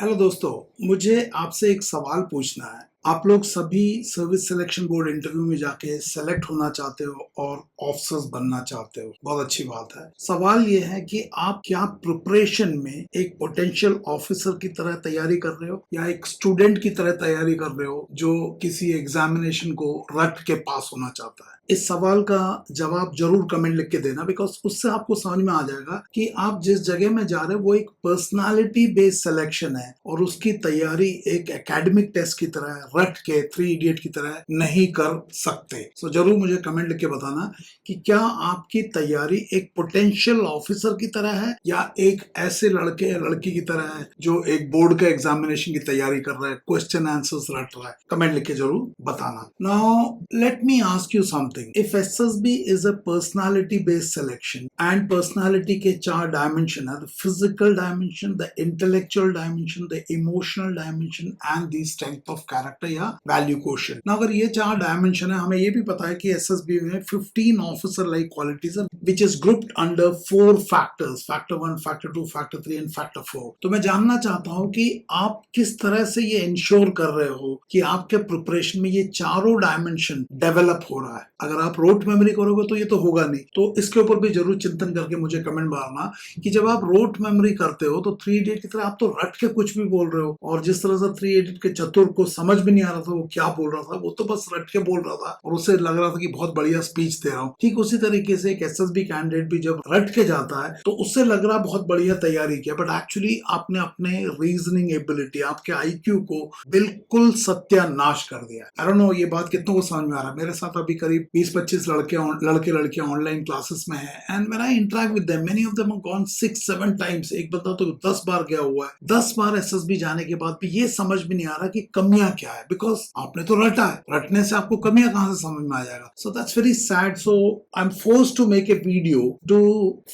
Hello दोस्तों, मुझे आपसे एक सवाल पूछना है। आप लोग सभी सर्विस सिलेक्शन बोर्ड इंटरव्यू में जाके सेलेक्ट होना चाहते हो और ऑफिसर्स बनना चाहते हो। बहुत अच्छी बात है। सवाल ये है कि आप क्या प्रिपरेशन में एक पोटेंशियल ऑफिसर की तरह तैयारी कर रहे हो या एक स्टूडेंट की तरह तैयारी कर रहे हो जो किसी एग्जामिनेशन को रट के पास होना चाहता है। इस सवाल का जवाब जरूर कमेंट लिख के देना, बिकॉज उससे आपको समझ में आ जाएगा कि आप जिस जगह में जा रहे हो वो एक पर्सनालिटी बेस्ड सिलेक्शन है और उसकी तैयारी एक एकेडमिक टेस्ट की तरह रट के 3 इडियट की तरह नहीं कर सकते। सो जरूर मुझे कमेंट लिख के बताना कि क्या आपकी तैयारी एक पोटेंशियल ऑफिसर की तरह है या एक ऐसे लड़के या लड़की की तरह है जो एक बोर्ड का एग्जामिनेशन की तैयारी कर रहा है, क्वेश्चन आंसर्स रट रहा है। कमेंट लिख के जरूर बताना। Now let me ask you something. If SSB is a personality based selection and personality के 4 dimension है, the physical dimension, the intellectual dimension, the emotional dimension and the strength of character या value quotient। ना अगर ये 4 dimension है, हमें ये भी पता है कि SSB में 15 officer like qualities है which is grouped under 4 factors, factor 1, factor 2, factor 3 and factor 4। तो मैं जानना चाहता हूँ कि आप किस तरह से ये इंश्योर कर रहे हो कि आपके प्रिपरेशन में ये चारों डायमेंशन डेवलप हो रहा है। अगर आप रोट मेमोरी करोगे तो ये तो होगा नहीं। तो इसके ऊपर भी जरूर चिंतन करके मुझे कमेंट मारना कि जब आप रोट मेमोरी करते हो तो 3 इडियट की तरह आप तो रट के कुछ भी बोल रहे हो, और जिस तरह से 3 इडियट के चतुर को समझ भी नहीं आ रहा था वो क्या बोल रहा था, वो तो बस रट के बोल रहा था और उसे लग रहा था कि बहुत बढ़िया स्पीच दे रहा हूँ। ठीक उसी तरीके से एक एसएसबी कैंडिडेट भी जब रट के जाता है तो उससे लग रहा बहुत बढ़िया तैयारी किया, बट एक्चुअली आपने अपने रीजनिंग एबिलिटी, आपके आईक्यू को बिल्कुल सत्यानाश कर दिया। आई डोंट नो ये बात कितनों को समझ में आ रहा है। मेरे साथ अभी करीब 20-25 लड़के लड़कियां ऑनलाइन क्लासेस में हैं and when I interact with them, many of them have gone 6-7 times. एक बंदा तो 10 बार गया हुआ है। 10 बार एसएसबी जाने के बाद भी ये समझ में नहीं आ रहा कि कमियां क्या है, बिकॉज आपने तो रटा है। रटने से आपको कमियां कहां से समझ में आ जाएगा। So that's very sad. So I am forced to make a video to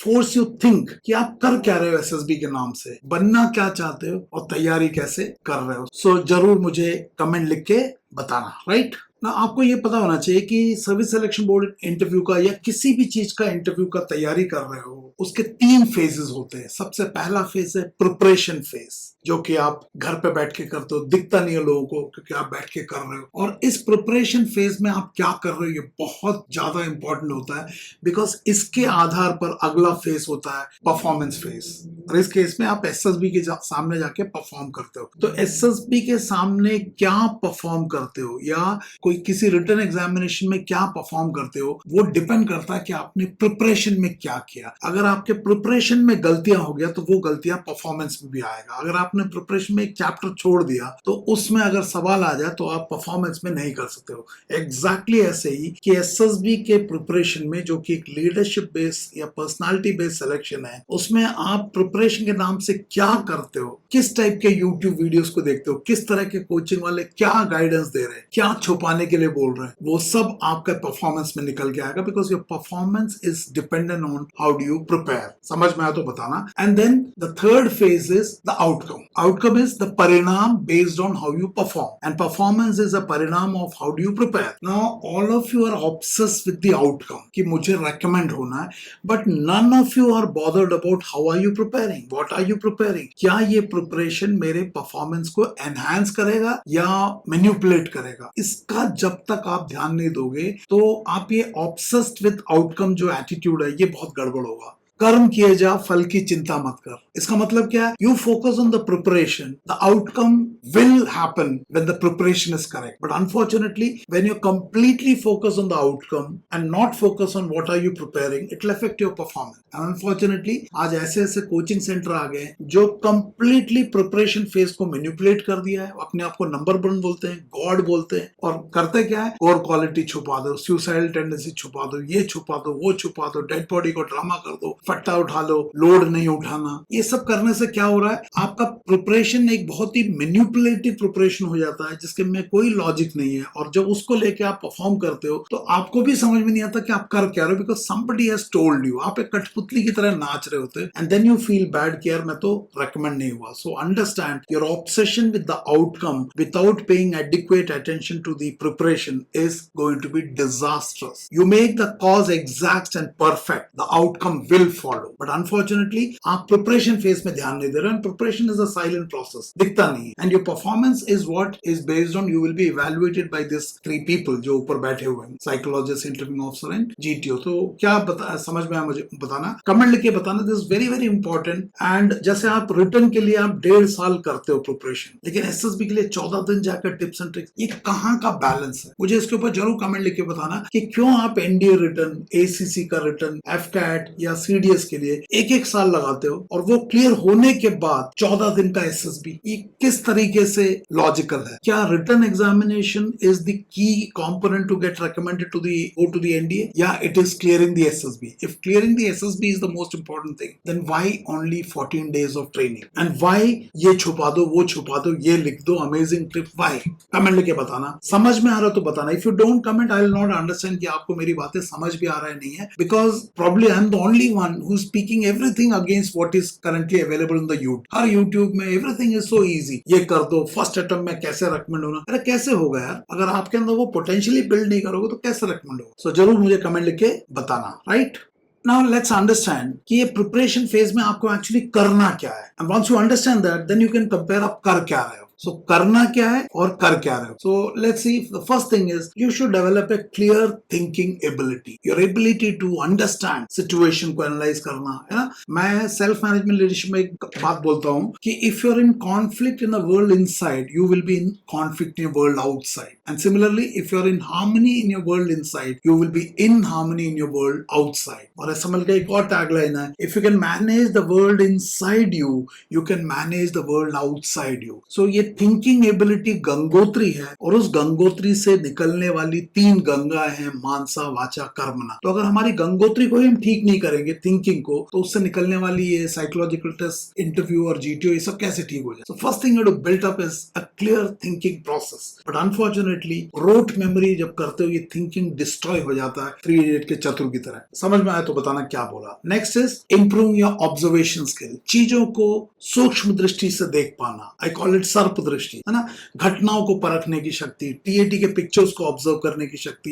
force you think कि आप कर क्या रहे हो एसएसबी के नाम से, बनना क्या चाहते हो और तैयारी कैसे कर रहे हो। सो जरूर मुझे कमेंट लिख के बताना, राइट ना। आपको ये पता होना चाहिए कि सर्विस सिलेक्शन बोर्ड इंटरव्यू का या किसी भी चीज का इंटरव्यू का तैयारी कर रहे हो, उसके 3 फेजेस होते हैं। सबसे पहला फेज है प्रिपरेशन फेज, जो कि आप घर पे बैठ के करते हो, दिखता नहीं है लोगों को क्योंकि आप बैठ के कर रहे हो। और इस प्रिपरेशन फेज में आप क्या कर रहे हो ये बहुत ज्यादा इंपॉर्टेंट होता है, बिकॉज इसके आधार पर अगला फेज होता है परफॉर्मेंस फेज। और इस केस में आप एसएसबी के सामने जाके परफॉर्म करते हो। तो एसएसबी के सामने क्या परफॉर्म करते हो या कोई किसी रिटन एग्जामिनेशन में क्या परफॉर्म करते हो, वो डिपेंड करता है कि आपने प्रिपरेशन में क्या किया। अगर आपके प्रिपरेशन में गलतियां हो गया तो वो गलतियां परफॉर्मेंस में भी आएगा। अगर आपने प्रिपरेशन में एक चैप्टर छोड़ दिया तो उसमें अगर सवाल आ जाए तो आप परफॉर्मेंस में नहीं कर सकते हो। एग्जैक्टली ऐसे ही कि एसएसबी के प्रिपरेशन में, जो कि एक लीडरशिप बेस्ड या पर्सनालिटी बेस्ड सिलेक्शन है, उसमें आप प्रिपरेशन के नाम से क्या करते हो, किस टाइप के यूट्यूब वीडियोस को देखते हो, किस तरह के कोचिंग वाले क्या गाइडेंस दे रहे हैं, क्या छुपाने के लिए बोल रहे हैं, वो सब आपका परफॉर्मेंस में निकल के आएगा। Because your performance is dependent on how do you prepare. समझ में आया तो बताना। And then the third phase is the outcome. Outcome is the परिणाम based on how you perform, and performance is a परिणाम of how do you prepare. Now all of you are obsessed with the outcome कि मुझे recommend होना है, but none of you are bothered about how are you preparing, what are you preparing. क्या ये preparation मेरे performance को enhance करेगा या मैनिपुलेट करेगा? इसका जब तक आप ध्यान नहीं दोगे तो आप ये ऑब्सेस्ड विद आउटकम जो एटीट्यूड है ये बहुत गड़बड़ होगा। कर्म किए जा, फल की चिंता मत कर। इसका मतलब क्या है? You focus on the preparation, the outcome will happen when the preparation is correct. But unfortunately when you completely focus on the outcome and not focus on what are you preparing, it will affect your performance. And unfortunately आज ऐसे ऐसे coaching centre आ गए जो completely preparation phase को manipulate कर दिया है। अपने आप को नंबर 1 बोलते हैं, गॉड बोलते हैं, और करते क्या है? कोर क्वालिटी छुपा दो, सुसाइडल टेंडेंसी छुपा दो, ये छुपा दो, वो छुपा दो, डेड बॉडी को ड्रामा कर दो, फट्टा उठा लो, लोड नहीं उठाना। ये सब करने से क्या हो रहा है? आपका प्रिपरेशन एक बहुत ही मैनिपुलेटिव प्रिपरेशन हो जाता है जिसके में कोई लॉजिक नहीं है, और जब उसको लेके आप परफॉर्म करते हो तो आपको भी समझ में नहीं आता कि आप कर क्या रहे हो, because somebody has told you. आप एक कठपुतली की तरह नाच रहे होते हैं and then you feel bad कि यार मैं तो रेकमेंड नहीं हुआ। So understand your obsession with the outcome without paying adequate attention to the preparation is going to be disastrous. You make the cause exact and perfect, the outcome will follow. But unfortunately, आप preparation phase में ध्यान नहीं दे रहे हैं. Preparation is a silent process. दिखता नहीं है. And your performance is what is based on you will be evaluated by these three people जो ऊपर बैठे हुए हैं. Psychologist, interviewing officer and GTO. तो क्या समझ में आया मुझे बताना. कमेंट लिख के बताना. This is very very important. And जैसे आप रिटर्न के लिए आप 1.5 साल करते हो प्रिपरेशन, लेकिन एसएसबी के लिए 14 दिन जाकर टिप्स एंड ट्रिक्स, ये कहाँ का बैलेंस है? मुझे इसके ऊपर जरूर कमेंट लिख के बताना कि क्यों आप एनडीए रिटर्न, एसीसी का रिटर्न, एफकैट या सीडीएस के लिए एक एक साल लगाते हो और वो क्लियर होने के बाद 14 दिन का एसएसबी, ये किस तरीके से लॉजिकल है? क्या written examination is the key component to get recommended to go to the NDA, या it is clearing the SSB? If clearing the SSB is the most important thing, then why only 14 days of training? And why ये छुपा दो, वो छुपा दो, ये लिख दो, अमेजिंग ट्रिप, why? कमेंट लिखे बताना. समझ में आ रहा तो बताना. If you don't comment, I will not understand कि आपको मेरी बातें समझ भी आ रहा है नहीं है, because probably I am the only one who is speaking everything against what is currently available in the YouTube. Her YouTube में everything is so easy. ये कर दो, फर्स्ट अटेम्प्ट में कैसे रिकमेंड होना. अरे कैसे होगा यार? अगर आपके अंदर वो पोटेंशियली बिल्ड नहीं करोगे तो कैसे रिकमेंड होगा? सो जरूर मुझे कमेंट लिख के बताना. राइट? Now let's understand कि ये प्रिपरेशन फेज में आपको एक्चुअली करना क्या है. And once you understand that, then you can compare आप कर क्या रहे हो. So करना क्या है और कर क्या रहे हो. So let's see. The first thing is you should develop a clear thinking ability. Your ability to understand situation को analyze करना है ना. मैं self management leadership में एक बात बोलता हूँ कि if you're in conflict in the world inside, you will be in conflict in your world outside. And similarly, if you're in harmony in your world inside, you will be in harmony in your world outside. और SML का एक और tagline है, if you can manage the world inside you, you can manage the world outside you. So ये thinking ability Gangotri है और उस गंगोत्री से निकलने वाली 3 गंगा है, मानसा, वाचा, कर्मणा. तो अगर हमारी गंगोत्री को ही हम ठीक नहीं करेंगे, थिंकिंग को, तो उससे निकलने वाली ये साइकोलॉजिकल टेस्ट, इंटरव्यू और जीटीओ, ये सब कैसे ठीक हो जाए? So first thing to build up is a clear thinking process. But unfortunately rote memory जब करते हो ये थिंकिंग डिस्ट्रॉय हो जाता है, 3 इडियट के चतुर की तरह. समझ में आया तो बताना क्या बोला. Next is improve your observation skill. चीजों को सूक्ष्म दृष्टि से देख पाना. आई कॉल इट सर्प दृष्टि, है ना. घटनाओं को परखने की शक्ति, टीएटी के पिक्चर्स को ऑब्जर्व करने की शक्ति,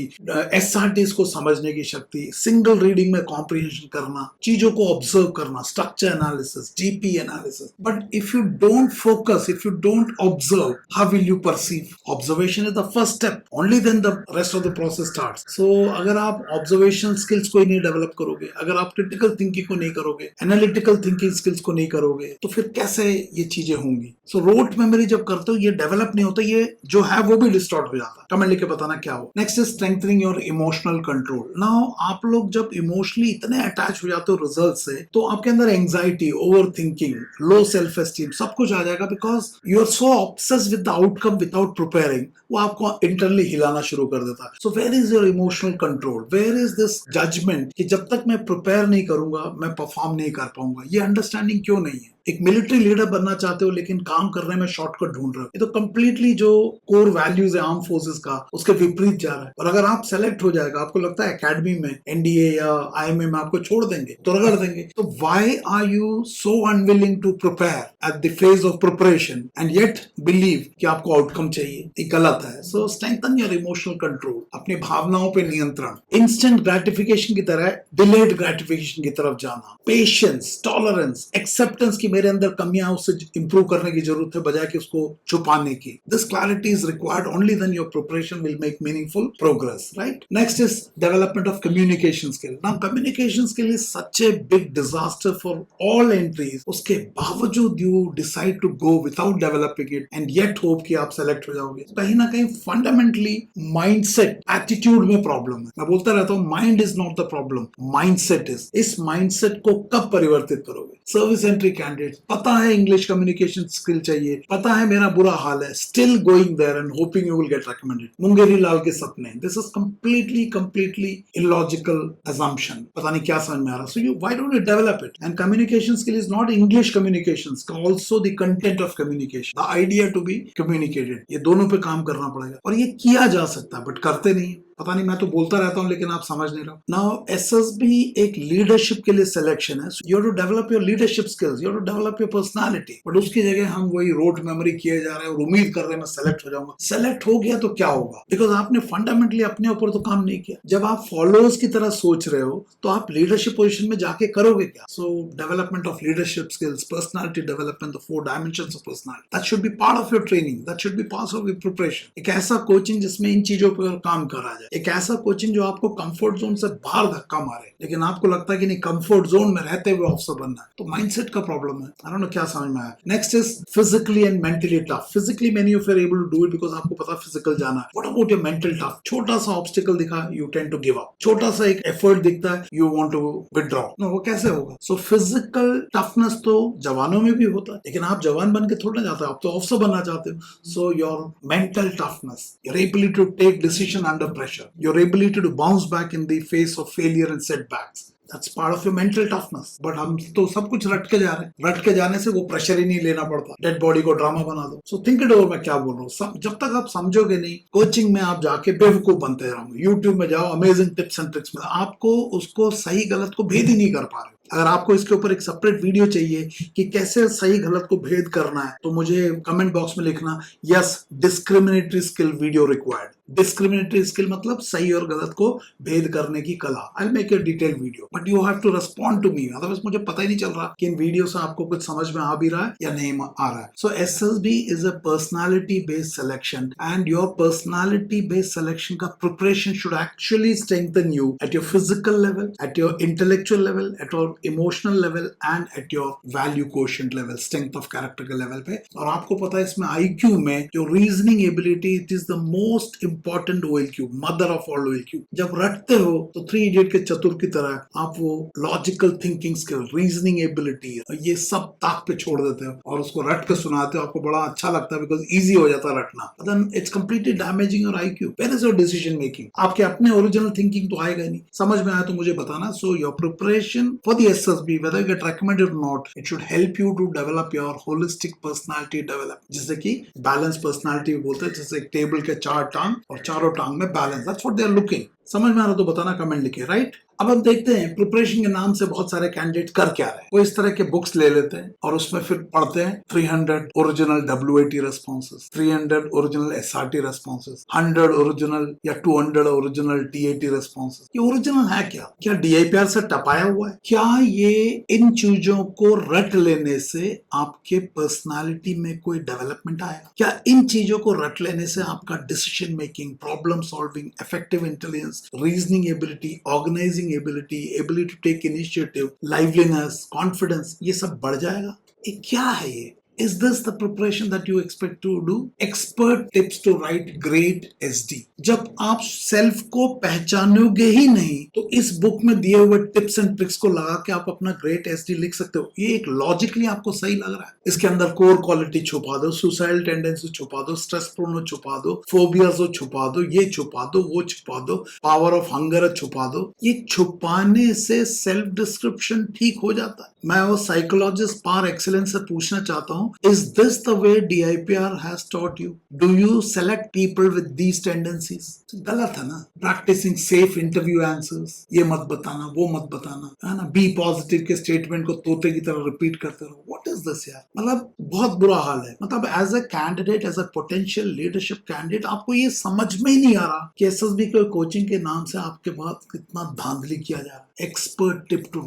एसआरटीज को समझने की शक्ति, सिंगल रीडिंग में कॉम्प्रिहेंशन करना, चीजों को ऑब्जर्व करना, structure analysis, GP analysis. But if you don't focus, if you don't observe, how will you perceive? Observation is the first step, only then the rest of the process starts. So अगर आप observation skills को ही नहीं develop करोगे, अगर आप critical thinking को नहीं करोगे, एनालिटिकल थिंकिंग स्किल्स को नहीं करोगे, तो फिर कैसे ये चीजें होंगी? सो रोट मेमोरी जब करते हो ये डेवलप नहीं होता, ये जो है वो भी डिस्टॉर्ट हो जाता है. कमेंट लिख के बताना क्या हो. Next is strengthening your emotional control. Now आप लोग जब इमोशनली इतने अटैच हो जाते हो रिजल्ट से, तो आपके अंदर anxiety, over thinking, low self esteem, सब कुछ आ जाएगा, because you are so obsessed with the outcome without preparing. वो आपको इंटरनली हिलाना शुरू कर देता है. So where is your emotional control? Where is this judgement कि जब तक मैं प्रिपेयर नहीं करूंगा मैं परफॉर्म नहीं कर पाऊंगा? ये अंडरस्टैंडिंग क्यों नहीं है? एक मिलिट्री लीडर बनना चाहते हो लेकिन काम करने में शॉर्टकट ढूंढ रहे हो. ये तो कंप्लीटली जो कोर वैल्यूज है आर्म फोर्सेस का, उसके विपरीत जा रहा है. और अगर आप सेलेक्ट हो जाएगा, आपको लगता है एकेडमी में, एनडीए या आईएमए में आपको छोड़ देंगे, तो रगड़ देंगे, तो why are you so unwilling to prepare at the phase of preparation and yet believe कि आपको आउटकम चाहिए? ये गलत है. So strengthen your emotional control. अपनी भावनाओं पे नियंत्रण. इंस्टेंट ग्रेटिफिकेशन की तरह डिलेड ग्रेटिफिकेशन की तरफ जाना. पेशेंस, टॉलरेंस, एक्सेप्टेंस की मेरे अंदर कमियां, उससे इंप्रूव करने की जरूरत है बजाय कि उसको छुपाने की. This clarity is required only then your preparation will make meaningful progress. Right? Next is development of communication skill. Now communication skill is such a big disaster for all entries. उसके बावजूद you decide to go without developing it and yet hope कि आप select हो जाओगे. कहीं ना कहीं fundamentally mindset, attitude में प्रॉब्लम है. मैं बोलता रहता हूं mind is not the problem, mindset is. इस माइंडसेट को कब परिवर्तित करोगे? सर्विस एंट्री कैंडिडेट, पता है इंग्लिश कम्युनिकेशन स्किल चाहिए, पता है मेरा बुरा हाल है, still going there and hoping you will get recommended. Mungeri Lal के सपने. This is completely illogical assumption. पता नहीं क्या समझ में आ रहा. So you, why don't you develop it? And communication skill is not English communications, also the content of communication, the idea to be communicated. ये दोनों पे काम करना पड़ेगा और ये किया जा सकता है, बट करते नहीं. पता नहीं, मैं तो बोलता रहता हूँ लेकिन आप समझ नहीं रहे। नाउ एसएसबी एक लीडरशिप के लिए सिलेक्शन है। You have to develop your leadership skills, you have to develop your personality. But उसकी जगह हम वही रोड मेमोरी किए जा रहे हैं और उम्मीद कर रहे हैं मैं सेलेक्ट हो जाऊंगा। सेलेक्ट हो गया तो क्या होगा? बिकॉज आपने फंडामेंटली अपने ऊपर तो काम नहीं किया। जब आप फॉलोअर्स की तरह सोच रहे हो तो आप लीडरशिप पोजीशन में जाके करोगे क्या? सो development of leadership skills, personality development, the 4 dimensions of personality, that should be part of your training, that should be part of your preparation. एक ऐसा कोचिंग जिसमें इन चीजों पर काम करा जाए, एक ऐसा कोचिंग जो आपको कंफर्ट जोन से बाहर धक्का मारे, लेकिन आपको लगता है कि नहीं कंफर्ट जोन में रहते हुए ऑफिसर बनना है, तो माइंडसेट का प्रॉब्लम है। आई डोंट नो क्या समझ में आया। Next is physically and mentally tough. Physically many of you are able to do it because आपको पता फिजिकल जाना है। What about your mental tough? छोटा सा ऑब्स्टिकल दिखा, you tend to give up. छोटा सा एक एफर्ट दिखता है, you want to withdraw. No, वो कैसे होगा? सो फिजिकल टफनेस तो जवानों में भी होता है, लेकिन आप जवान बन के थोड़ा जाते हो, आप तो ऑफिसर बनना चाहते हो। So your mental toughness, your ability to take decision under pressure, your ability to bounce back in the face of failure and setbacks, That's part of your mental toughness. But हम तो सब कुछ रट के जा रहे हैं। रट के जाने से वो प्रेशर ही नहीं लेना पड़ता। डेड बॉडी को ड्रामा बना दो। So think it over, मैं क्या बोल रहा हूँ। जब तक आप समझोगे नहीं, कोचिंग में आप जाके बेवकूफ बनते रहोगे। यूट्यूब में जाओ, अमेजिंग टिप्स एंड ट्रिक्स में आपको उसको सही गलत को भेद ही नहीं कर पा रहे। अगर आपको इसके ऊपर एक सेपरेट वीडियो चाहिए कि कैसे सही गलत को भेद करना है, तो मुझे कमेंट बॉक्स में लिखना, yes discriminatory skill video required. Discriminatory skill मतलब सही और गलत को भेद करने की कला। I make a detailed video, but you have to respond to me, otherwise मुझे पता ही नहीं चल रहा कि इन वीडियो से आपको कुछ समझ में आ भी रहा है या नहीं आ रहा है। So SSB is a personality based selection, and your personality based selection का preparation should actually strengthen you at your physical level, at your intellectual level, at your emotional level and at your value quotient level, strength of character के level पे। और आपको पता है इसमें IQ में जो reasoning ability, it is the most important OLQ, mother of all OLQ। जब रटते हो तो 3 इडियट के चतुर की तरह आप वो logical thinking skill, reasoning ability, ये सब ताक पे छोड़ देते हो और उसको रट के सुनाते हो। आपको बड़ा अच्छा लगता है बिकॉज इजी हो जाता है रटना। Then it's completely damaging your IQ। Where is your decision making? आपके अपने ओरिजिनल थिंकिंग तो आएगा ही नहीं। समझ में आया तो मुझे बताना। So your preparation for the SSB, whether you get recommended or not, it should help you to develop your holistic personality develop, जिसे कि बैलेंस पर्सनालिटी बोलते हैं। जैसे एक टेबल के 4 टांग और चारों टांग में balance, that's what they are looking. समझ में आ रहा तो बताना कमेंट लिखे, राइट? अब हम देखते हैं प्रिपरेशन के नाम से बहुत सारे कैंडिडेट कर क्या रहे हैं। वो इस तरह के बुक्स ले लेते हैं और उसमें फिर पढ़ते हैं 300 original WAT responses, 300 original SRT responses, 100 original या 200 ओरिजिनल TAT रेस्पॉन्सेस। ये ओरिजिनल है क्या? क्या DIPR से टपाया हुआ है? क्या ये इन चीजों को रट लेने से आपके पर्सनालिटी में कोई डेवलपमेंट आएगा? क्या इन चीजों को रट लेने से आपका decision making, problem solving, effective intelligence, reasoning ability, organising ability to take initiative, liveliness, confidence, ये सब बढ़ जाएगा? ये क्या है ये? Is this the preparation that you expect to do? Expert tips to write great SD. जब आप सेल्फ को पहचानोगे ही नहीं तो इस बुक में दिए हुए टिप्स एंड ट्रिक्स को लगा के आप अपना ग्रेट SD लिख सकते हो। ये एक लॉजिकली आपको सही लग रहा है। इसके अंदर कोर क्वालिटी छुपा दो, सुसाइडल टेंडेंसी छुपा दो, स्ट्रेस प्रोनो छुपा दो, फोबियाज छुपा दो, ये छुपा दो, वो छुपा दो, पावर ऑफ हंगर छुपा दो। ये छुपाने से सेल्फ डिस्क्रिप्शन ठीक हो जाता है। मैं वो साइकोलॉजिस्ट पार एक्सीलेंस से पूछना चाहता हूँ, is this the way DIPR has taught you? Do you select people with these tendencies? गलत है ना। प्रैक्टिसिंग सेफ इंटरव्यू आंसर्स, ये मत बताना, वो मत बताना, है ना। बी पॉजिटिव के स्टेटमेंट को तोते की तरह रिपीट करते रहो। व्हाट इज दिस यार? मतलब बहुत बुरा हाल है। मतलब as a candidate, as a potential leadership candidate, आपको ये समझ में ही नहीं आ रहा कि SSB के कोचिंग के नाम से आपके पास कितना धांधली किया जा रहा है। Expert tip to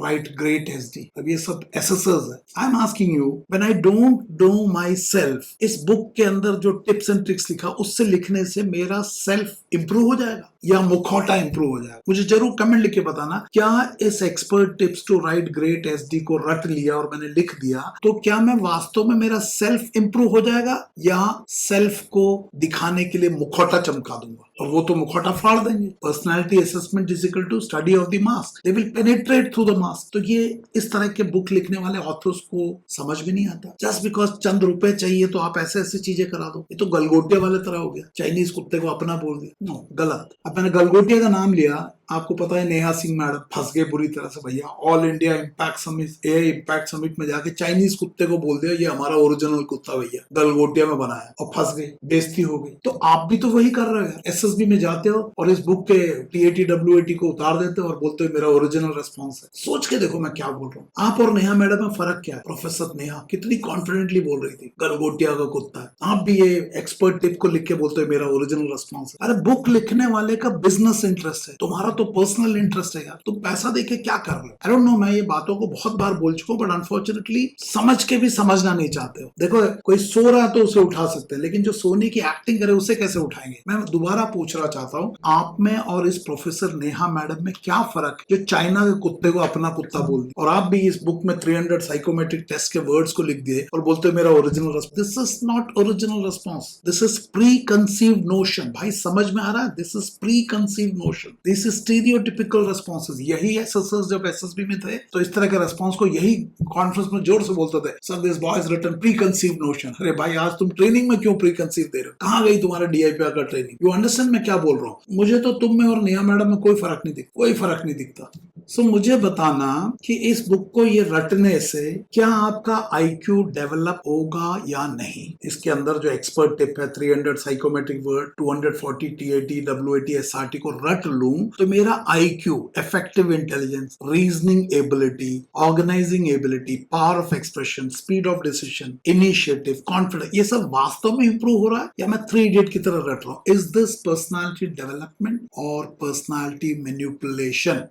write great SD, अब ये सब SSS है। I am asking you, when I don't know myself, इस बुक के अंदर जो टिप्स एंड ट्रिक्स लिखा उससे लिखने से मेरा सेल्फ इंप्रूव हो जाएगा या मुखौटा इंप्रूव हो जाएगा? मुझे जरूर कमेंट लिख के बताना। क्या इस expert tips to write great SD को रट लिया और मैंने लिख दिया तो क्या मैं वास्तव में मेरा सेल्फ इंप्रूव हो जाएगा या सेल्फ को दिखाने के लिए मुखौटा चमका दूंगा और वो तो मुखौटा फाड़ देंगे। Personality assessment is equal to study of the mask, they will penetrate through the mask. तो ये इस तरह के बुक लिखने वाले ऑथर्स को समझ में नहीं आता। जस्ट बिकॉज चंद रुपए चाहिए तो आप ऐसे ऐसी चीजें करा दो। ये तो गलगोटिया वाले तरह हो गया, चाइनीज कुत्ते को अपना बोल दिया। नो, गलत। अब मैंने गलगोटिया का नाम लिया, आपको पता है नेहा सिंह मैडम फंस गए बुरी तरह से भैया। All India impact summit, AI impact summit में जाके चाइनीज कुत्ते को बोल दिया ये हमारा ओरिजिनल कुत्ता भैया, गलगोटिया में बना है, और फंस गई, बेइज्जती हो गई। तो आप भी तो वही कर रहे हो, एसएसबी में जाते हो और इस बुक के टीएटी डब्ल्यूएटी को उतार देते हो और बोलते हो मेरा ओरिजिनल रिस्पॉन्स है। सोच के देखो मैं क्या बोल रहा हूँ। आप और नेहा मैडम में फर्क क्या है? प्रोफेसर नेहा कितनी कॉन्फिडेंटली बोल रही थी गलगोटिया का कुत्ता है, आप भी ये एक्सपर्ट टिप को लिख के बोलते हो मेरा ओरिजिनल रिस्पॉन्स है। अरे बुक लिखने वाले का बिजनेस इंटरेस्ट है, तुम्हारा तो पर्सनल इंटरेस्ट है यार। तुम पैसा देके क्या कर रहे हो? आई डोंट नो, मैं ये बातों को बहुत बार बोल चुका हूँ, बट अनफॉर्चुनेटली समझ के भी समझना नहीं चाहते हो। देखो कोई सो रहा है तो उसे उठा सकते हैं, लेकिन जो सोने की एक्टिंग करे उसे कैसे उठाएंगे? मैं दोबारा पूछना चाहता हूँ, आप में और इस प्रोफेसर नेहा मैडम में क्या फर्क है जो चाइना के कुत्ते को अपना कुत्ता बोल दी? और आप भी इस बुक में 300 साइकोमेट्रिक टेस्ट के वर्ड्स को लिख दिए और बोलते हो मेरा original response. This is not original response, this is pre conceived notion. भाई समझ में आ रहा है? This is pre conceived notion, this is stereotypical responses. यही एसएसएस जब एसएसबी में थे तो इस तरह के रिस्पॉन्स को यही कॉन्फ्रेंस में जोर से बोलते थे, sir this boy is written preconceived notion. अरे भाई आज तुम ट्रेनिंग में क्यों प्री कंसीव दे रहे हो? कहां गई तुम्हारा डीआईपीआर का ट्रेनिंग? यू अंडरस्टैंड मैं क्या बोल रहा हूँ? मुझे तो तुम में और नेहा मैडम में कोई फर्क नहीं दिखता, कोई फर्क नहीं दिखता। सो मुझे बताना कि इस बुक को ये रटने से क्या आपका आईक्यू डेवलप होगा या नहीं। इसके अंदर जो एक्सपर्ट टिप है 300 psychometric word, 240 TAT WAT SRT को रट लूं तो मेरा IQ, effective intelligence, reasoning ability, organising ability, power of expression, speed of decision, initiative, confidence, ये सब वास्तव में इंप्रूव हो रहा है या मैं 3 इडियट की तरह रट रहा हूं? इज दिस पर्सनालिटी डेवलपमेंट और पर्सनालिटी मैनिपुलेशन?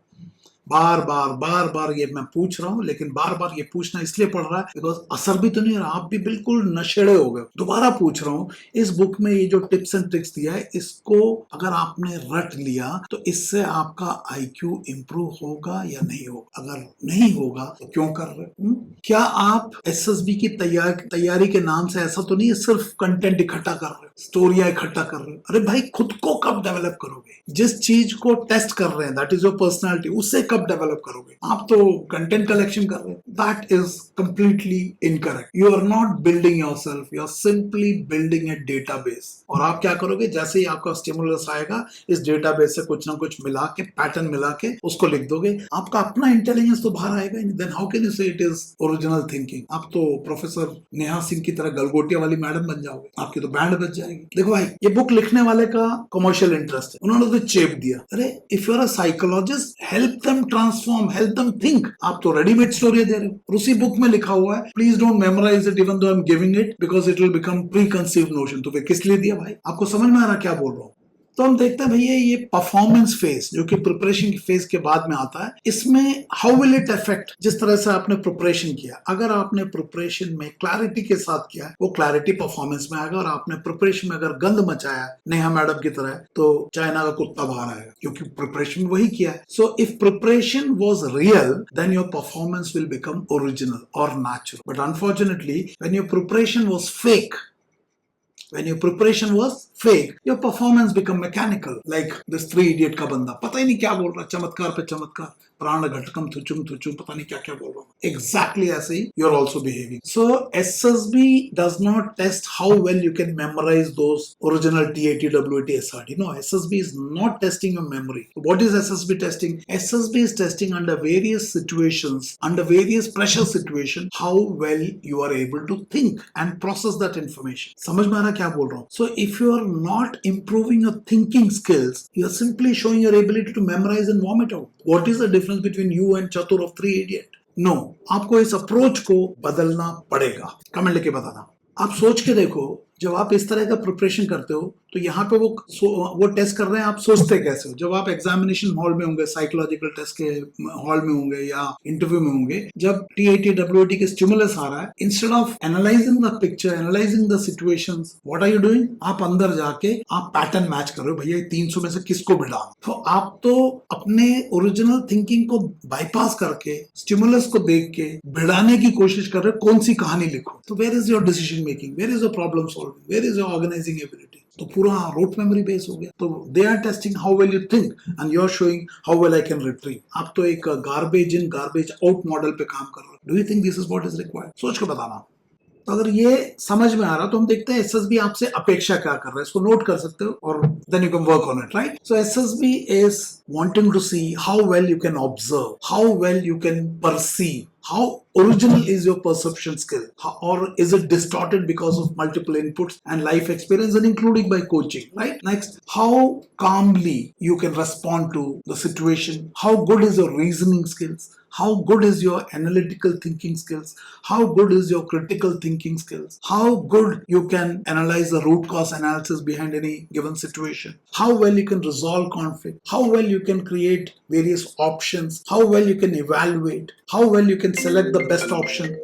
बार बार ये मैं पूछ रहा हूं, लेकिन बार बार ये पूछना इसलिए पड़ रहा है बिकॉज असर भी तो नहीं रहा, आप भी बिल्कुल नशेड़े हो गए। दोबारा पूछ रहा हूं, इस बुक में ये जो टिप्स एंड ट्रिक्स दिया है इसको अगर आपने रट लिया तो इससे आपका आईक्यू इंप्रूव होगा या नहीं होगा? अगर नहीं होगा तो क्यों कर रहे? क्या आप एसएसबी की तैयारी के नाम से ऐसा तो नहीं है सिर्फ कंटेंट इकट्ठा कर रहे हो, स्टोरियां इकट्ठा कर रहे हो? अरे भाई खुद को कब डेवलप करोगे? जिस चीज को टेस्ट कर रहे हैं दैट इज योर पर्सनालिटी, उससे कब डेवलप करोगे? आप तो कंटेंट कलेक्शन कर रहे हो। That is completely incorrect. You are not building yourself, you are simply building a database. और आप क्या करोगे? जैसे ही आपका स्टिमुलस आएगा इस डेटाबेस से कुछ ना कुछ मिला के, पैटर्न मिला के उसको लिख दोगे। आपका अपना इंटेलिजेंस तो बाहर आएगा नहीं। देन हाउ कैन यू से इट इज ओरिजिनल थिंकिंग? आप तो प्रोफेसर नेहा सिंह की तरह गलगोटिया वाली मैडम बन जाओगे, आपकी तो बैंड बज जाएगी। देखो भाई ये बुक लिखने वाले का कमर्शियल इंटरेस्ट है, उन्होंने तो चेप दिया। अरे if you are a psychologist help them transform, help them think. आप तो रेडीमेड स्टोरी दे रहे हो। और उसी बुक में लिखा हुआ है please don't memorise it even though I am giving it because it will become preconceived notion. तो फिर किस लिए दिया भाई? आपको समझ में आ रहा क्या बोल रहा हूँ? तो हम देखते हैं भैया ये परफॉर्मेंस फेज जो कि प्रिपरेशन की फेज के बाद में आता है, इसमें हाउ विल इट अफेक्ट जिस तरह से आपने प्रिपरेशन किया। अगर आपने प्रिपरेशन में क्लैरिटी के साथ किया वो क्लैरिटी परफॉर्मेंस में आएगा, और आपने प्रिपरेशन में अगर गंद मचाया नेहा मैडम की तरह तो चाइना का कुत्ता बाहर आएगा, क्योंकि प्रिपरेशन वही किया है। So if preparation was real then your performance will become original और natural. But unfortunately when your preparation was fake, when your preparation was fake, your performance become mechanical, like this 3 idiot का बंदा पता ही नहीं क्या बोल रहा, चमत्कार पे चमत्कार, प्राण घटकम थुचुम थुचुम, पता नहीं क्या क्या बोल रहा हूँ। Exactly ऐसे ही you are also behaving. So SSB does not test how well you can memorize those original TAT, WAT, SRT. No, SSB is not testing your memory. What is SSB testing? SSB is testing under various situations, under various pressure situation, how well you are able to think and process that information. समझ में आ रहा क्या बोल रहा हूँ? So if you are not improving your thinking skills, you are simply showing your ability to memorize and vomit out. What is the difference between you and Chatur of 3 Idiot? No, आपको इस approach को बदलना पड़ेगा। Comment लेके बताना। आप सोच के देखो, जब आप इस तरह का प्रिपरेशन करते हो तो यहाँ पे वो टेस्ट कर रहे हैं, आप सोचते कैसे हो? जब आप एग्जामिनेशन हॉल में होंगे, साइकोलॉजिकल टेस्ट के हॉल में होंगे या इंटरव्यू में होंगे, जब टीएटी डब्ल्यूटी के स्टिमुलस आ रहा है, instead of analysing the picture, analysing the situations, what are you doing? आप अंदर जाके आप पैटर्न मैच कर रहे हो, भैया 300 में से किसको भिड़ाना। तो आप तो अपने ओरिजिनल थिंकिंग को बाईपास करके स्टिमुलस को देख के भिड़ाने की कोशिश कर रहे हो, कौन सी कहानी लिखो। तो where is your decision making, where is your problem solving, where is your organising ability? तो पूरा रोट मेमोरी बेस हो गया। तो they are testing how well you think and you are showing how well I can retrieve. आप तो एक garbage in garbage out model पे काम कर रहे हो। Do you think this is what is required? सोच के बताना। तो अगर ये समझ में आ रहा तो हम देखते हैं एसएसबी आपसे अपेक्षा क्या कर रहा है, इसको नोट कर सकते हो और then you can work on it, right? So SSB is wanting to see how well you can observe, how well you can perceive, how original is your perception skill, or is it distorted because of multiple inputs and life experience and including by coaching, right? Next, how calmly you can respond to the situation, how good is your reasoning skills, how good is your analytical thinking skills, how good is your critical thinking skills, how good you can analyze the root cause analysis behind any given situation, how well you can resolve conflict, how well you can create various options, how well you can evaluate, how well you can select the best option.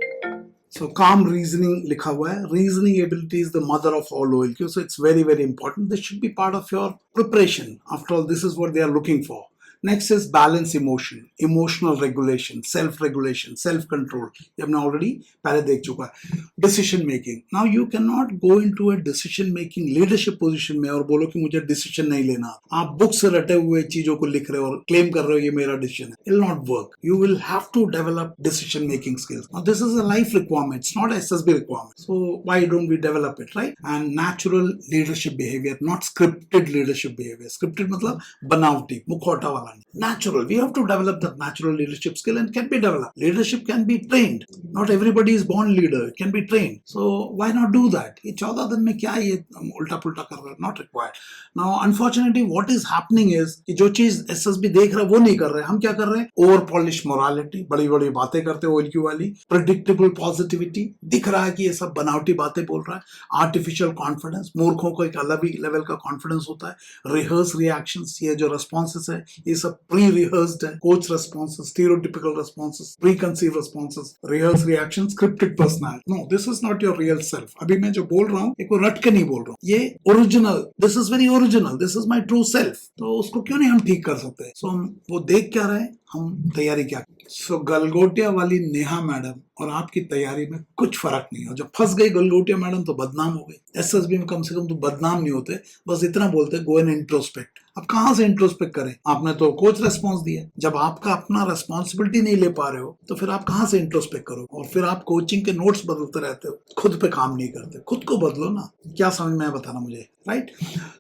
So calm reasoning likha hua hai. Reasoning ability is the mother of all OLQ, so it's very very important. This should be part of your preparation. After all, this is what they are looking for. Next is balance emotion, emotional regulation, self-regulation, self-control. ये हमने already पहले देख चुका है. Decision making. Now you cannot go into a decision making leadership position में और बोलो कि मुझे decision नहीं लेना. आप बुक से रटे हुए चीजों को लिख रहे हो और claim कर रहे हो ये मेरा decision है. It will not work. You will have to develop decision making skills. Now this is a life requirement. It's not SSB requirement. So why don't we develop it, right? And natural leadership behavior, not scripted leadership behavior. Scripted मतलब बनावटी, मुखौटा वाला. Natural. We have to develop that natural leadership skill and can be developed. Leadership can be trained. Not everybody is born leader. It can be trained. So why not do that? ये 14 दिन में क्या ये उल्टा पुल्टा कर रहा है? Not required. Now unfortunately what is happening is कि जो चीज SSB देख रहा है वो नहीं कर रहे. हम क्या कर रहे हैं? Over polished morality. बड़ी बड़ी बातें करते हैं OLQ वाली. Predictable positivity. दिख रहा है कि ये सब बनावटी बातें बोल रहा है. Artificial confidence. मूर्खों को एक अलग ही लेवल का कॉन्फिडेंस होता है. Rehearse reactions. ये जो responses है ये सब pre-rehearsed है. Coach responses, stereotypical responses, preconceived responses, rehearsed reactions, scripted personality. No, this is not your real self. अभी मैं जो बोल रहा हूँ एक रट के नहीं बोल रहा हूँ. ये original. This is very original. This is my true self. तो उसको क्यों नहीं हम ठीक कर सकते? So हम वो देख क्या रहे हैं? हम तैयारी क्या? सो गलगोटिया वाली नेहा मैडम और आपकी तैयारी में कुछ फर्क नहीं हो. जब फंस गई गलगोटिया मैडम तो बदनाम हो गई. एसएसबी में कम से कम तो बदनाम नहीं होते, बस इतना बोलते गो एंड इंट्रोस्पेक्ट. अब कहां से इंट्रोस्पेक्ट करें? आपने तो कोच रेस्पॉन्स दिया. जब आपका अपना रेस्पॉन्सिबिलिटी नहीं ले पा रहे हो तो फिर आप कहां से इंट्रोस्पेक्ट करो? और फिर आप कोचिंग के नोट्स बदलते रहते हो, खुद पे काम नहीं करते. खुद को बदलो ना. क्या समझ में आया बताना मुझे, right?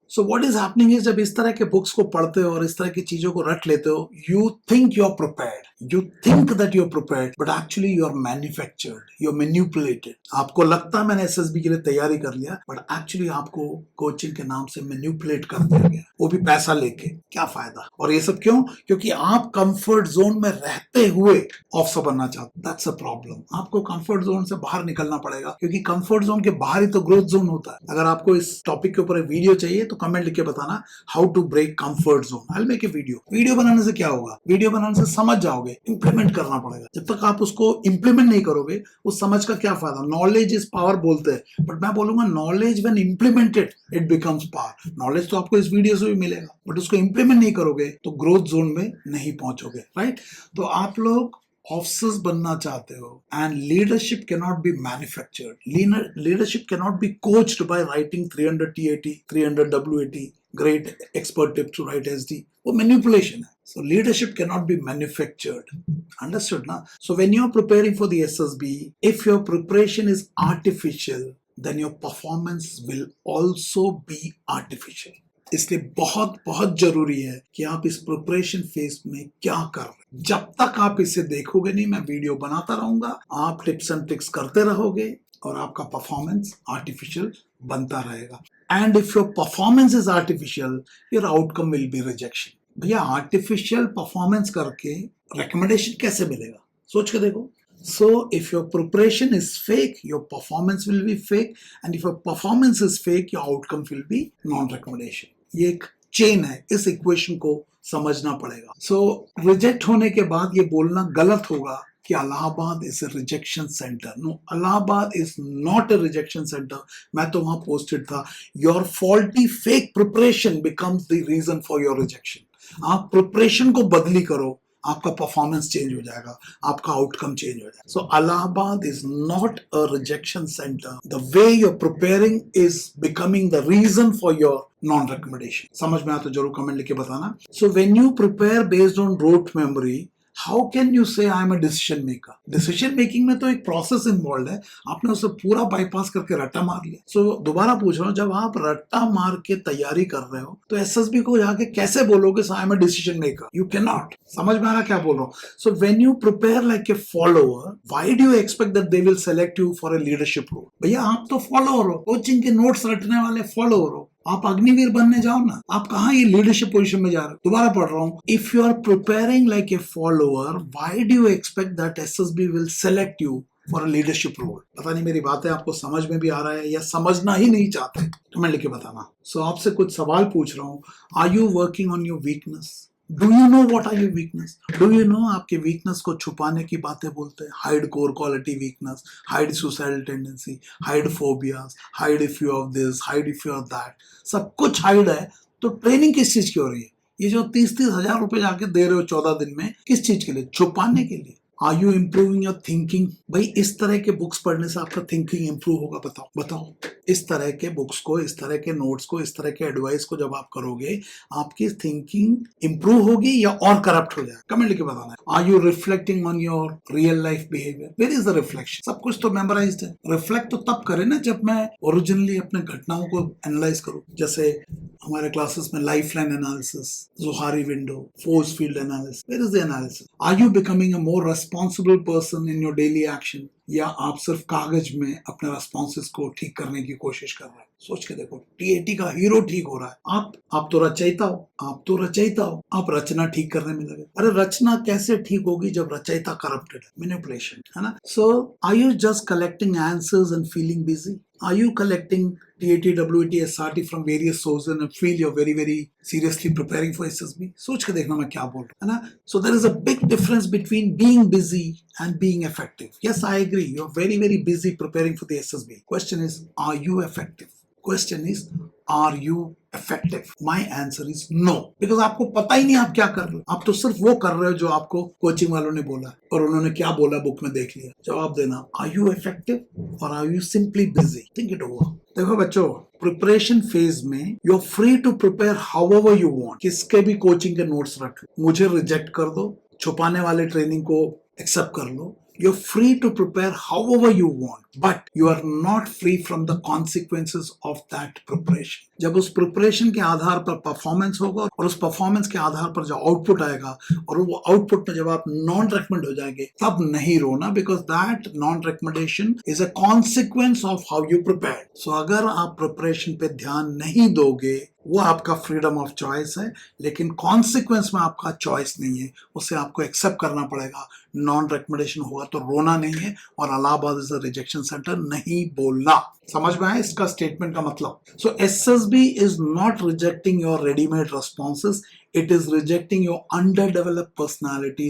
So what is happening is जब इस तरह के बुक्स को पढ़ते हो और इस तरह की चीजों को रट लेते हो, you think you are prepared. You think that you're prepared, but actually you're manufactured, you're manipulated. आपको लगता है मैंने एसएसबी के लिए तैयारी कर लिया, but actually आपको कोचिंग के नाम से मैनिपुलेट कर दिया गया, वो भी पैसा लेके. क्या फायदा? और ये सब क्यों? क्योंकि आप कंफर्ट जोन में रहते हुए ऑफिसर बनना चाहते. That's a problem. आपको कंफर्ट जोन से बाहर निकलना पड़ेगा, क्योंकि कंफर्ट जोन के बाहर ही तो ग्रोथ जोन होता है. अगर आपको इस टॉपिक के ऊपर एक वीडियो चाहिए तो कमेंट लिख के बताना how to break comfort zone. I will make a video. Video बनाने से क्या होगा? वीडियो बनाने से समझ जाओगे. इंप्लीमेंट करना पड़ेगा. जब तक आप उसको इंप्लीमेंट नहीं करोगे उस समझ का क्या फायदा? नॉलेज इज पावर बोलते हैं, बट मैं बोलूंगा knowledge when implemented it becomes power. Knowledge तो आपको इस वीडियो से भी मिलेगा, बट उसको इंप्लीमेंट नहीं करोगे तो ग्रोथ जोन में नहीं पहुंचोगे, राइट? तो आप लोग ऑफिसर्स बनना चाहते हो, and leadership can not be manufactured. Leadership can not be coached by writing 300 T80, 300 W80, great expert tips to write SD. वो manipulation है. So leadership cannot be manufactured. Understood ना? So when you're preparing for the SSB, if your preparation is artificial, then your performance will also be artificial. इसलिए बहुत बहुत जरूरी है कि आप इस प्रिपरेशन फेज में क्या कर रहे हैं. जब तक आप इसे देखोगे नहीं, मैं वीडियो बनाता रहूंगा, आप टिप्स एंड ट्रिक्स करते रहोगे और आपका परफॉर्मेंस आर्टिफिशियल बनता रहेगा. And if your performance is artificial, your outcome will be rejection. भैया आर्टिफिशियल परफॉर्मेंस करके रिकमेंडेशन कैसे मिलेगा? सोच के देखो. So if your preparation is fake, your performance will be fake, and if your performance is fake, your outcome will be non-recommendation. ये एक chain है, इस इक्वेशन को समझना पड़ेगा. So रिजेक्ट होने के बाद ये बोलना गलत होगा कि Allahabad is a rejection center. No, Allahabad is not a rejection center. मैं तो वहां पोस्टेड था. Your faulty fake preparation becomes the reason for your rejection. आप प्रिपरेशन को बदली करो, आपका परफॉर्मेंस चेंज हो जाएगा, आपका आउटकम चेंज हो जाएगा. So Allahabad is not a rejection centre. The way you are preparing is becoming the reason for your non recommendation. समझ में आया तो जरूर कमेंट लिख के बताना. So when you prepare based on rote memory, how can you say I am a decision maker? Decision making में तो एक प्रोसेस इन्वॉल्व है, आपने उसे पूरा बाईपास करके रट्टा मार लिया। सो दोबारा पूछ रहा हूँ, जब आप रट्टा मार के तैयारी कर रहे हो तो एसएसबी को जाके कैसे बोलोगे I am a decision maker? You can not. समझ में आ रहा क्या बोल रहा हूँ? So when you prepare like a follower, why do you expect that they will select you for a leadership role? भैया आप तो फॉलोअर हो, कोचिंग के नोट्स रटने वाले फॉलोअर हो, आप अग्निवीर बनने जाओ ना। आप कहाँ ये लीडरशिप पोजीशन में जा रहे हो? दोबारा पढ़ रहा हूँ, if you are preparing like a follower, why do you expect that SSB will select you for a leadership role? पता नहीं मेरी बातें आपको समझ में भी आ रहा है या समझना ही नहीं चाहते, कमेंट लिख के बताना। सो आपसे कुछ सवाल पूछ रहा हूँ, are you working on your weakness? Do you know what are your weakness? Do you know आपके वीकनेस को छुपाने की बातें बोलते हैं, hide core quality weakness, hide suicidal tendency, hide phobias, hide if you off this, hide if you off that, सब कुछ hide है। तो ट्रेनिंग किस चीज की हो रही है? ये जो 30-30 हजार रुपए जाके दे रहे हो 14 दिन में, किस चीज के लिए? छुपाने के लिए। Are you improving your thinking? भाई इस तरह के बुक्स पढ़ने से आपका थिंकिंग इंप्रूव होगा? बताओ बताओ। इस तरह के बुक्स को, इस तरह के नोट्स को, इस तरह के एडवाइस को जब आप करोगे, आपकी थिंकिंग इंप्रूव होगी या और करप्ट हो जाए? कमेंट लिख के बताना। Are you reflecting on your real life behaviour? Where is the reflection? सब कुछ तो मेमोराइज्ड है, रिफ्लेक्ट तो तब करे ना जब मैं ओरिजिनली अपने घटनाओं को एनालाइज करूं। जैसे हमारे क्लासेस में life line analysis, Johari window, force field analysis, where is the analysis? Are you becoming a more responsible person in your daily action, या आप सिर्फ कागज में अपने रेस्पॉन्सेस को ठीक करने की कोशिश कर रहे हैं? सोच के देखो, टीएटी का हीरो ठीक हो रहा है, आप तो रचयिता हो, आप तो रचयिता हो, आप रचना ठीक करने में लगे। अरे रचना कैसे ठीक होगी जब रचयिता करप्टेड है, मैनिपुलेशन है ना? So are you just collecting answers and feeling busy? Are you collecting TAT, WAT, SRT from various sources and feel you're very, very seriously preparing for SSB? सोच के देखना मैं क्या बोल रहा हूँ, है ना? So there is a big difference between being busy and being effective. Yes, I agree. You're very, very busy preparing for the SSB. Question is, are you effective? Question is, are you effective? My answer is no. Because आपको पता ही नहीं आप क्या कर रहे हो, आप तो सिर्फ वो कर रहे हो जो आपको कोचिंग वालों ने बोला, और उन्होंने क्या बोला बुक में देख लिया। जवाब देना, are you effective or are you simply busy? Think it over. देखो बच्चों, प्रिपरेशन फेज में you are free to prepare however you want. किसके भी कोचिंग के नोट्स रख लो, मुझे रिजेक्ट कर दो, छुपाने वाले ट्रेनिंग को एक्सेप्ट कर लो। You're free to prepare however you want, but you are not free from the consequences of that preparation. जब उस प्रिपरेशन के आधार पर परफॉर्मेंस होगा और उस परफॉर्मेंस के आधार पर जो आउटपुट आएगा, और वो आउटपुट में जब आप नॉन रेकमेंड हो जाएंगे, तब नहीं रोना, because that non recommendation is a consequence of how you prepare. So अगर आप प्रिपरेशन पे ध्यान नहीं दोगे, वो आपका फ्रीडम ऑफ चॉइस है, लेकिन कॉन्सिक्वेंस में आपका चॉइस नहीं है, उसे आपको एक्सेप्ट करना पड़ेगा। नॉन रिकमेंडेशन होगा तो रोना नहीं है, और Allahabad is a rejection centre नहीं बोलना। समझ में आया इसका स्टेटमेंट का मतलब? So SSB is not rejecting your readymade responses, it is rejecting your underdeveloped personality,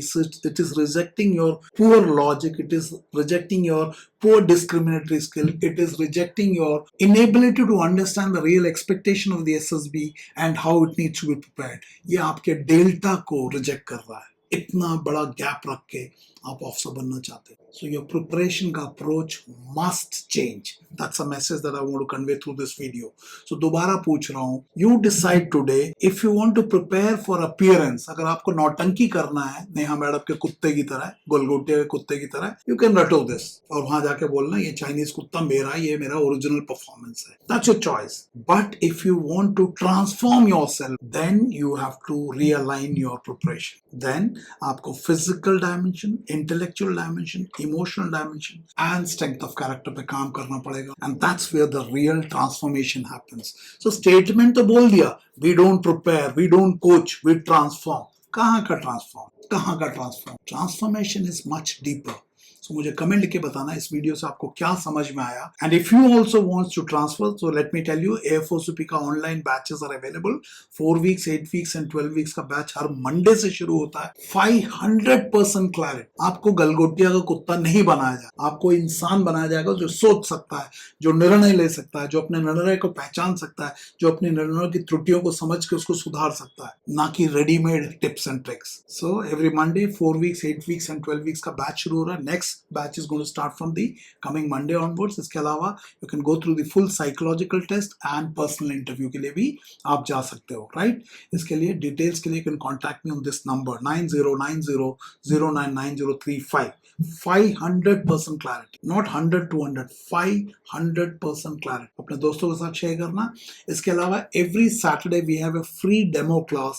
it is rejecting your poor logic, it is rejecting your poor discriminatory skill, it is rejecting your inability to understand the real expectation of the SSB and how it needs to be prepared. ये आपके delta को reject कर रहा है। इतना बड़ा gap रख के आप ऑफिसर बनना चाहते हैं, so your preparation का approach must change. That's a message that I want to convey through this video. So दोबारा पूछ रहा हूँ, you decide today if you want to prepare for appearance. अगर आपको नौटंकी करना है नेहा मैडम के कुत्ते की तरह, गोलगोटे के कुत्ते की तरह, you can रटो this और वहां जाके बोलना ये चाइनीज कुत्ता मेरा, ये मेरा ओरिजिनल परफॉर्मेंस है। That's your choice. But if you want to transform yourself, then you have to realign your preparation. Then आपको physical dimension, intellectual dimension, emotional dimension and strength of character पे काम करना पड़ेगा, and that's where the real transformation happens. So statement तो बोल दिया, we don't prepare, we don't coach, we transform. कहाँ का transform? कहाँ का transform? Transformation is much deeper. So मुझे कमेंट लिख के बताना इस वीडियो से आपको क्या समझ में आया, and if you also wants to transfer, so let me tell you, AFOCP का online batches are available. 4 weeks, 8 weeks and 12 weeks का बैच हर मंडे से शुरू होता है। 500% क्लैरिटी, आपको गलगोटिया का कुत्ता नहीं बनाया जाएगा, आपको इंसान बनाया जाएगा जो सोच सकता है, जो निर्णय ले सकता है, जो अपने निर्णय को पहचान सकता है, जो अपने निर्णयों की त्रुटियों को समझ के उसको सुधार सकता है, ना कि readymade tips and tricks. So every Monday 4 weeks, 8 weeks and 12 weeks का बैच शुरू हो रहा है। Next next batch is going to start from the coming Monday onwards. इसके अलावा you can go through the full psychological test and personal interview के लिए भी आप जा सकते हो, right? इसके लिए डिटेल्स के लिए you can contact me on this number 9090099035. 500% clarity, not 100 200, 500% clarity. अपने दोस्तों के साथ शेयर करना. इसके अलावा every Saturday we have a free demo class.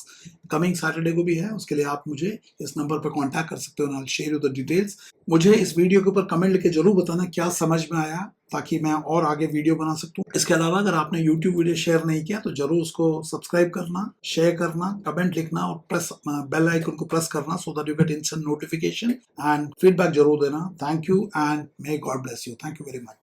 Coming Saturday को भी है, उसके लिए आप मुझे इस नंबर पर कांटेक्ट कर सकते हो. I will share you the details. मुझे इस वीडियो के ऊपर कमेंट लिख के जरूर बताना क्या समझ में आया, ताकि मैं और आगे वीडियो बना सकूं. इसके अलावा अगर आपने YouTube वीडियो शेयर नहीं किया तो जरूर उसको सब्सक्राइब करना, शेयर करना, कमेंट लिखना और प्रेस बेल आइकन को प्रेस करना so that you get instant notification and feedback जरूर देना. Thank you and may God bless you. Thank you very much.